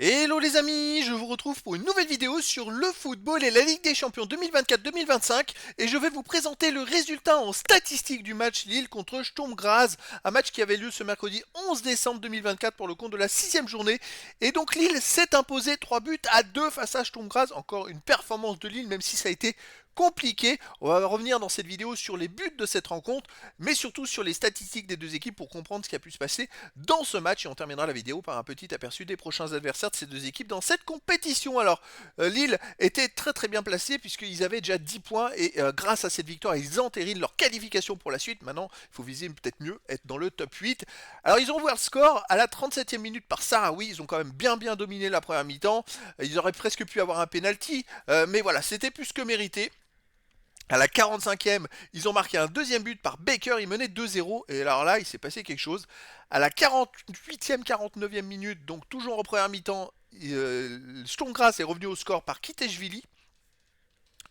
Hello les amis, je vous retrouve pour une nouvelle vidéo sur le football et la Ligue des Champions 2024-2025 et je vais vous présenter le résultat en statistique du match Lille contre Sturm Graz, un match qui avait lieu ce mercredi 11 décembre 2024 pour le compte de la 6ème journée. Et donc Lille s'est imposé 3 buts à 2 face à Sturm Graz, encore une performance de Lille même si ça a été compliqué. On va revenir dans cette vidéo sur les buts de cette rencontre, mais surtout sur les statistiques des deux équipes pour comprendre ce qui a pu se passer dans ce match. Et on terminera la vidéo par un petit aperçu des prochains adversaires de ces deux équipes dans cette compétition. Alors, Lille était très bien placé puisqu'ils avaient déjà 10 points et grâce à cette victoire, ils entérinent leur qualification pour la suite. Maintenant, il faut viser peut-être mieux, être dans le top 8. Alors, ils ont ouvert le score à la 37e minute par Sahraoui. Ils ont quand même bien dominé la première mi-temps. Ils auraient presque pu avoir un penalty, mais voilà, c'était plus que mérité. À la 45e, ils ont marqué un deuxième but par Baker, ils menaient 2-0, et alors là, il s'est passé quelque chose. À la 48e, 49e minute, donc toujours en première mi-temps, Sturm Graz est revenu au score par Kiteshvili.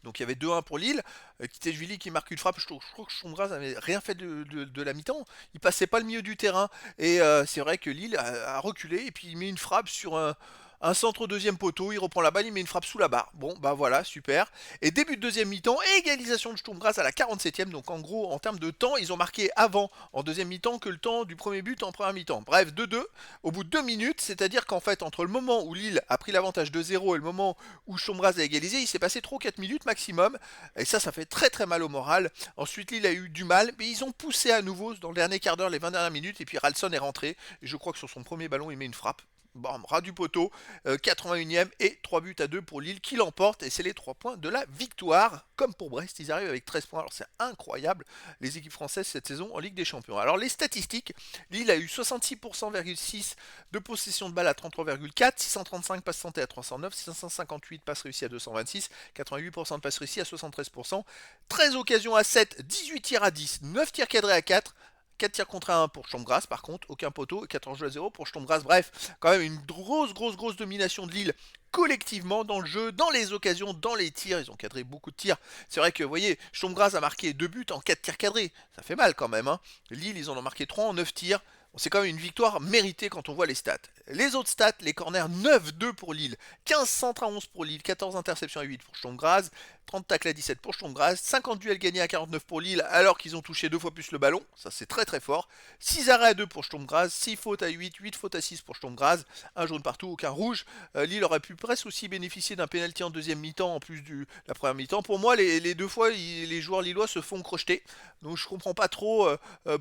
Donc il y avait 2-1 pour Lille. Kiteshvili qui marque une frappe. Je crois que Sturm Graz n'avait rien fait de la mi-temps. Il passait pas le milieu du terrain. Et c'est vrai que Lille a reculé, et puis il met une frappe sur un centre au deuxième poteau, il reprend la balle, il met une frappe sous la barre. Bon, bah voilà, super. Et début de deuxième mi-temps, égalisation de Sturm Graz à la 47e. Donc en gros, en termes de temps, ils ont marqué avant en deuxième mi-temps que le temps du premier but en première mi-temps. Bref, 2-2 au bout de 2 minutes, c'est-à-dire qu'en fait, entre le moment où Lille a pris l'avantage 2-0 et le moment où Sturm Graz a égalisé, il s'est passé 3-4 minutes maximum. Et ça fait très mal au moral. Ensuite, Lille a eu du mal, mais ils ont poussé à nouveau dans le dernier quart d'heure, les 20 dernières minutes, et puis Ralston est rentré. Et je crois que sur son premier ballon, il met une frappe. Bon, ras du poteau, 81e et 3 buts à 2 pour Lille qui l'emporte et c'est les 3 points de la victoire. Comme pour Brest, ils arrivent avec 13 points. Alors c'est incroyable les équipes françaises cette saison en Ligue des Champions. Alors les statistiques, Lille a eu 66,6% de possession de balle à 33,4, 635 passes tentées à 309, 558 passes réussies à 226, 88% de passes réussies à 73%, 13 occasions à 7, 18 tirs à 10, 9 tirs cadrés à 4, 4 tirs contre 1 pour Sturm Graz par contre, aucun poteau, 14 jeux à 0 pour Sturm Graz. Bref, quand même une grosse domination de Lille collectivement dans le jeu, dans les occasions, dans les tirs. Ils ont cadré beaucoup de tirs. C'est vrai que, vous voyez, Sturm Graz a marqué 2 buts en 4 tirs cadrés. Ça fait mal quand même. Hein. Lille, ils en ont marqué 3 en 9 tirs. Bon, c'est quand même une victoire méritée quand on voit les stats. Les autres stats, les corners 9-2 pour Lille, 15 centres à 11 pour Lille, 14 interceptions à 8 pour Sturm Graz, 30 tacles à 17 pour Sturm Graz, 50 duels gagnés à 49 pour Lille alors qu'ils ont touché 2 fois plus le ballon, ça c'est très fort, 6 arrêts à 2 pour Sturm Graz, 6 fautes à 8, 8 fautes à 6 pour Sturm Graz, un jaune partout, aucun rouge. Lille aurait pu presque aussi bénéficier d'un pénalty en deuxième mi-temps en plus de la première mi-temps. Pour moi, les deux fois, les joueurs lillois se font crocheter, donc je comprends pas trop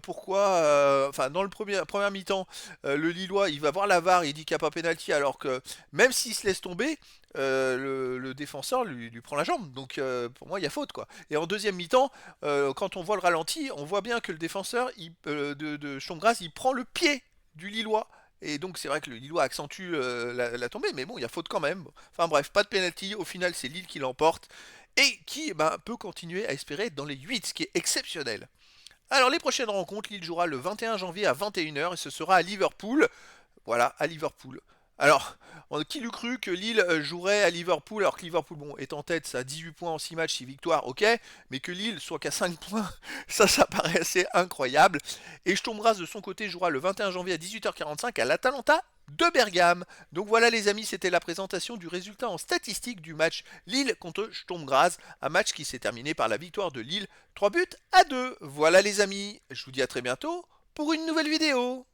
pourquoi, enfin dans le première mi-temps, le Lillois il va voir la VAR, il dit qu'il n'y a pas pénalty alors que même s'il se laisse tomber, le défenseur lui prend la jambe. Donc pour moi il y a faute quoi. Et en deuxième mi-temps, quand on voit le ralenti, on voit bien que le défenseur de Sturm Graz il prend le pied du Lillois. Et donc c'est vrai que le Lillois accentue la tombée, mais bon il y a faute quand même. Enfin bref, pas de penalty, au final c'est Lille qui l'emporte et qui peut continuer à espérer être dans les 8, ce qui est exceptionnel. Alors les prochaines rencontres, Lille jouera le 21 janvier à 21h et ce sera à Liverpool. Voilà, à Liverpool. Alors, qui l'eût cru que Lille jouerait à Liverpool alors que Liverpool bon, est en tête, ça a 18 points en 6 matchs, 6 victoires, ok, mais que Lille soit qu'à 5 points, ça paraît assez incroyable. Et Sturm Graz de son côté jouera le 21 janvier à 18h45 à l'Atalanta de Bergame. Donc voilà les amis, c'était la présentation du résultat en statistique du match Lille contre Sturm Graz, un match qui s'est terminé par la victoire de Lille, 3 buts à 2. Voilà les amis, je vous dis à très bientôt pour une nouvelle vidéo.